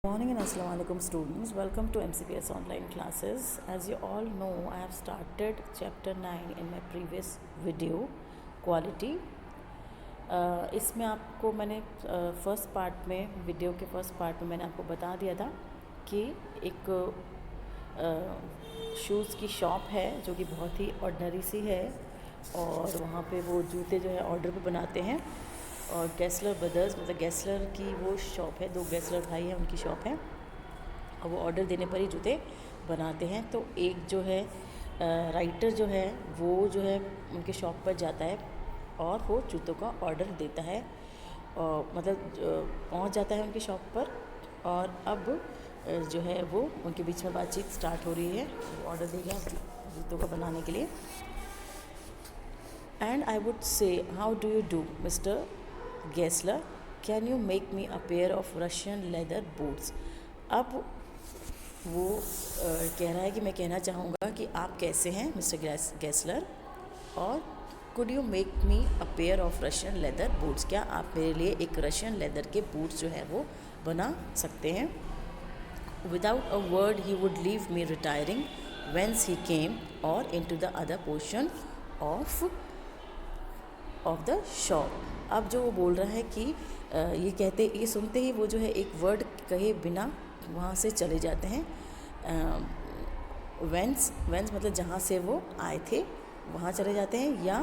Morning and assalamu alaikum students. Welcome to MCPS online classes. As you all know, I have started chapter 9 in my previous video, quality. इसमें आपको मैंने first part में video के first part में मैंने आपको बता दिया था कि एक शूज़ की शॉप है जो कि बहुत ही ऑर्डिनरी सी है और वहाँ पे वो जूते जो है ऑर्डर पे बनाते हैं और गैसलर ब्रदर्स मतलब गैसलर की वो शॉप है, 2 गैसलर भाई हैं, उनकी शॉप है और वो ऑर्डर देने पर ही जूते बनाते हैं। तो एक जो है राइटर जो है वो जो है उनके शॉप पर जाता है और वो जूतों का ऑर्डर देता है और मतलब पहुंच जाता है उनकी शॉप पर और अब जो है वो उनके बीच में बातचीत स्टार्ट हो रही है। वो ऑर्डर देगा जूतों का बनाने के लिए। And I would say how do you do mister Gessler, can you make me a pair of Russian leather boots? अब वो कह रहा है कि मैं कहना चाहूँगा कि आप कैसे हैं मिस्टर गैसलर और could you make me a pair of Russian leather boots? क्या आप मेरे लिए एक रशियन लेदर के बूट्स जो है वो बना सकते हैं? Without a word he would leave me retiring whence he came or into the other portion of the shop. अब जो वो बोल रहा है कि ये सुनते ही वो जो है एक वर्ड कहे बिना वहाँ से चले जाते हैं। वेंस मतलब जहाँ से वो आए थे वहाँ चले जाते हैं या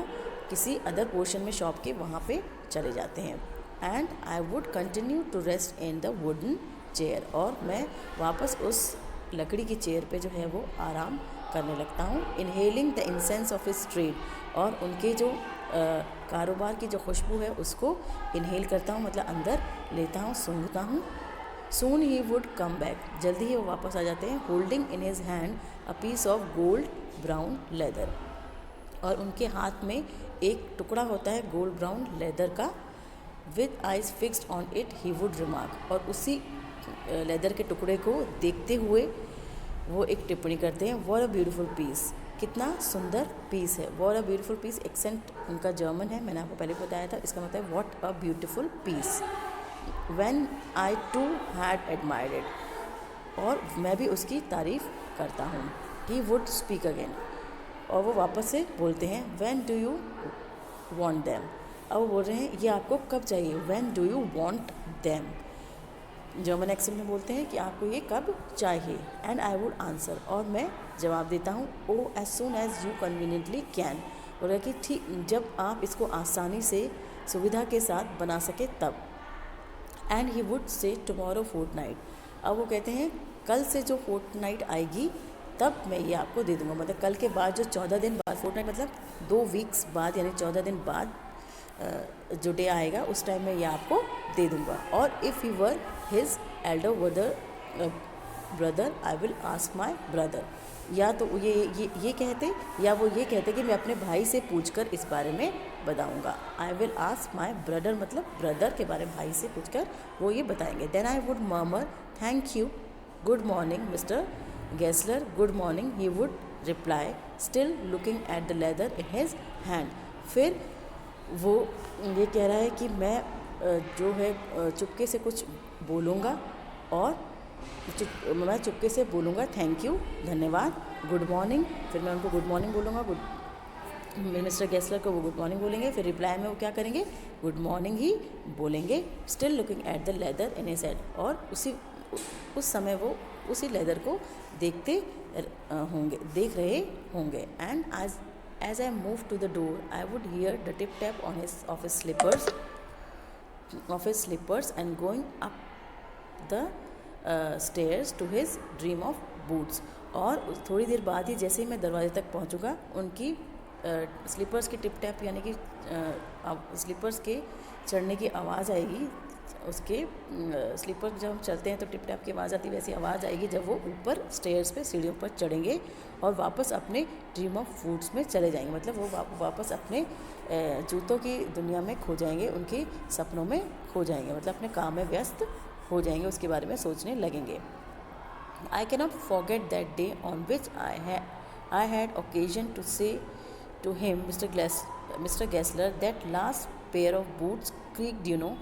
किसी अदर पोर्शन में शॉप के वहाँ पे चले जाते हैं। And I would continue to rest in the wooden chair और मैं वापस उस लकड़ी की चेयर पे जो है वो आराम करने लगता हूँ। Inhaling the incense of his trade और उनके जो कारोबार की जो खुशबू है उसको इनहेल करता हूँ मतलब अंदर लेता हूँ, सूंघता हूँ। सून ही वुड कम बैक जल्दी ही वो वापस आ जाते हैं। Holding in his hand a piece of gold brown leather और उनके हाथ में एक टुकड़ा होता है गोल्ड ब्राउन लेदर का। With eyes fixed on it he would remark और उसी लेदर के टुकड़े को देखते हुए वो एक टिप्पणी करते हैं, व्हाट अ ब्यूटीफुल पीस, कितना सुंदर पीस है। What a beautiful piece accent उनका जर्मन है, मैंने आपको पहले बताया था। इसका मतलब है what a beautiful piece. When I too had admired it और मैं भी उसकी तारीफ़ करता हूँ। ही वुड स्पीक अगेन और वो वापस से बोलते हैं, when do you want them. अब वो बोल रहे हैं ये आपको कब चाहिए, when do you want them. German accent में बोलते हैं कि आपको ये कब चाहिए। एंड आई वुड आंसर और मैं जवाब देता हूँ, oh as soon as you conveniently can. बोला कि ठीक जब आप इसको आसानी से सुविधा के साथ बना सके तब। And he would say tomorrow fortnight. अब वो कहते हैं कल से जो फोर्टनाइट आएगी तब मैं ये आपको दे दूँगा। मतलब कल के बाद जो 14 दिन बाद, फोर्टनाइट मतलब 2 वीक्स बाद यानी 14 दिन बाद जो डे आएगा उस टाइम में ये आपको दे दूँगा। और if you were his Elder brother I will ask my brother. या तो ये कहते या वो ये कहते कि मैं अपने भाई से पूछकर इस बारे में बताऊँगा। I will ask my brother मतलब ब्रदर के बारे में भाई से पूछकर वो ये बताएंगे। Then I would murmur thank you, good morning Mister Gessler, good morning he would reply still looking at the leather in his hand. फिर वो ये कह रहा है कि मैं जो है चुपके से कुछ बोलूँगा और मैं चुपके से बोलूँगा थैंक यू, धन्यवाद, गुड मॉर्निंग। फिर मैं उनको गुड मॉर्निंग बोलूँगा, मिस्टर गैसलर को वो गुड मॉर्निंग बोलेंगे। फिर रिप्लाई में वो क्या करेंगे, गुड मॉर्निंग ही बोलेंगे। Still looking at the leather in his hand और उस समय वो उसी लेदर को देख रहे होंगे। And as I moved to the door, I would hear the tip tap of his slippers and going up the stairs to his dream of boots। और थोड़ी देर बाद ही जैसे ही मैं दरवाजे तक पहुंचूंगा उनकी स्लीपर्स की टिप टैप यानी कि स्लीपर्स के चढ़ने की आवाज़ आएगी। उसके स्लीपर जब हम चलते हैं तो टिप टैप की आवाज़ आती है, वैसी आवाज़ आएगी जब वो ऊपर स्टेयर्स पे सीढ़ियों पर चढ़ेंगे और वापस अपने ड्रीम ऑफ बूट्स में चले जाएंगे। मतलब वो वापस अपने जूतों की दुनिया में खो जाएंगे, उनके सपनों में खो जाएंगे, मतलब अपने काम में व्यस्त हो जाएंगे, उसके बारे में सोचने लगेंगे। I can not forget that day on which I had occasion to say to him Mister Gessler that last pair of boots creaked, you know.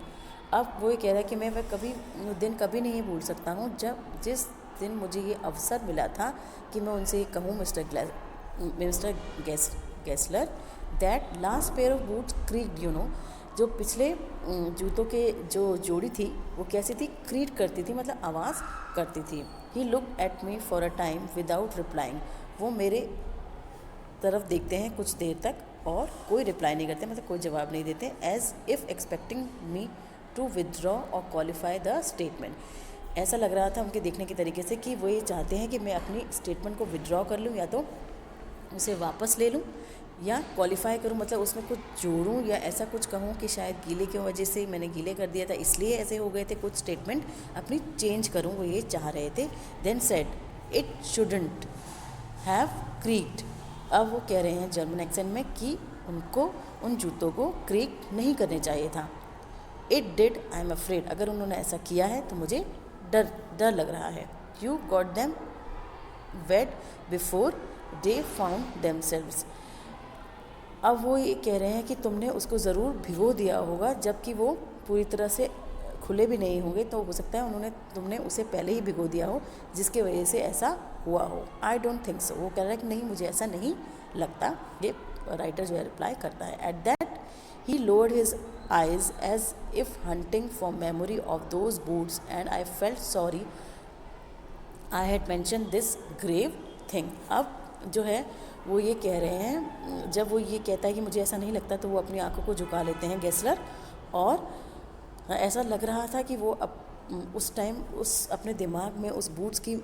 अब वो ये कह रहा है कि मैं वह दिन कभी नहीं भूल सकता हूँ जिस दिन मुझे ये अवसर मिला था कि मैं उनसे ये कहूँ Mister Gessler that last pair of boots creaked जो पिछले जूतों के जो जोड़ी थी वो कैसी थी, क्रीड करती थी, मतलब आवाज़ करती थी। He look at me for a time without replying, वो मेरे तरफ देखते हैं कुछ देर तक और कोई रिप्लाई नहीं करते, मतलब कोई जवाब नहीं देते, as if expecting me to withdraw और क्वालिफाई द स्टेटमेंट। ऐसा लग रहा था उनके देखने के तरीके से कि वो ये चाहते हैं कि मैं अपनी स्टेटमेंट को विदड्रॉ कर लूँ या तो उसे वापस ले लूँ या क्वालिफाई करूँ, मतलब उसमें कुछ जोड़ूँ या ऐसा कुछ कहूँ कि शायद गीले की वजह से मैंने गीले कर दिया था इसलिए ऐसे हो गए थे, कुछ स्टेटमेंट अपनी चेंज करूँ, वो ये चाह रहे थे। Then said it shouldn't have creaked, अब वो कह रहे हैं जर्मन एक्सेंट में कि उनको उन जूतों को क्रीक नहीं करने चाहिए था। It did, I am afraid, अगर उन्होंने ऐसा किया है तो मुझे डर लग रहा है। You got them wet before they found themselves, अब वो ये कह रहे हैं कि तुमने उसको ज़रूर भिगो दिया होगा जबकि वो पूरी तरह से खुले भी नहीं होंगे, तो हो सकता है तुमने उसे पहले ही भिगो दिया हो जिसके वजह से ऐसा हुआ हो। आई डोंट थिंक सो, वो कह रहा है कि नहीं मुझे ऐसा नहीं लगता, ये राइटर जो है रिप्लाई करता है। At that he lowered his eyes as if hunting for memory of those boots and I felt sorry I had mentioned this grave thing। अब जो है वो ये कह रहे हैं, जब वो ये कहता है कि मुझे ऐसा नहीं लगता तो वो अपनी आंखों को झुका लेते हैं गेस्लर, और ऐसा लग रहा था कि वो उस टाइम उस अपने दिमाग में उस बूट्स की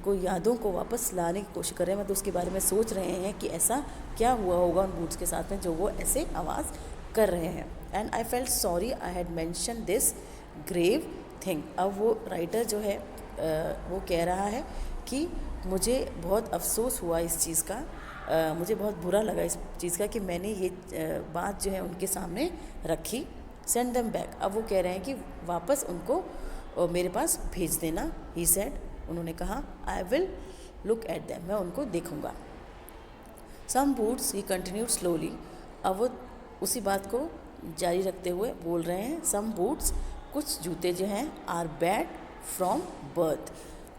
को यादों को वापस लाने की कोशिश कर रहे हैं, मतलब उसके बारे में सोच रहे हैं कि ऐसा क्या हुआ होगा उन बूट्स के साथ में जो वो ऐसे आवाज़ कर रहे हैं। And I felt sorry I had mention this grave thing, अब वो राइटर जो है वो कह रहा है कि मुझे बहुत अफसोस हुआ इस चीज़ का, मुझे बहुत बुरा लगा इस चीज़ का कि मैंने ये बात जो है उनके सामने रखी। सेंड देम बैक, अब वो कह रहे हैं कि वापस उनको मेरे पास भेज देना। ही सेड, उन्होंने कहा, I will look at them, मैं उनको देखूँगा। सम बूट्स, ही कंटिन्यूड स्लोली, अब वो उसी बात को जारी रखते हुए बोल रहे हैं, सम बूट्स, कुछ जूते जो हैं, आर बैड फ्रॉम बर्थ,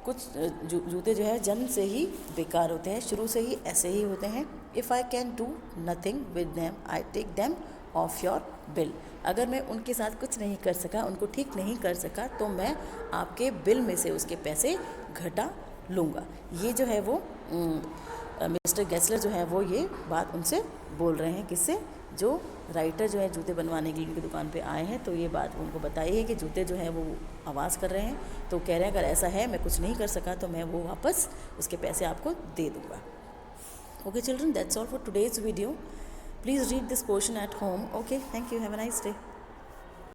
कुछ जूते जो है जन्म से ही बेकार होते हैं, शुरू से ही ऐसे ही होते हैं। If I can do nothing with them I take them off your bill, अगर मैं उनके साथ कुछ नहीं कर सका, उनको ठीक नहीं कर सका, तो मैं आपके बिल में से उसके पैसे घटा लूँगा। ये जो है वो मिस्टर गेस्लर जो है वो ये बात उनसे बोल रहे हैं, किससे, जो राइटर जो है जूते बनवाने के लिए उनकी दुकान पे आए हैं, तो ये बात उनको बताई है कि जूते जो हैं वो आवाज़ कर रहे हैं, तो कह रहे हैं अगर ऐसा है मैं कुछ नहीं कर सका तो मैं वो वापस उसके पैसे आपको दे दूँगा। Okay children, that's all for today's video. Please read this portion at home. Okay, thank you, have a nice day.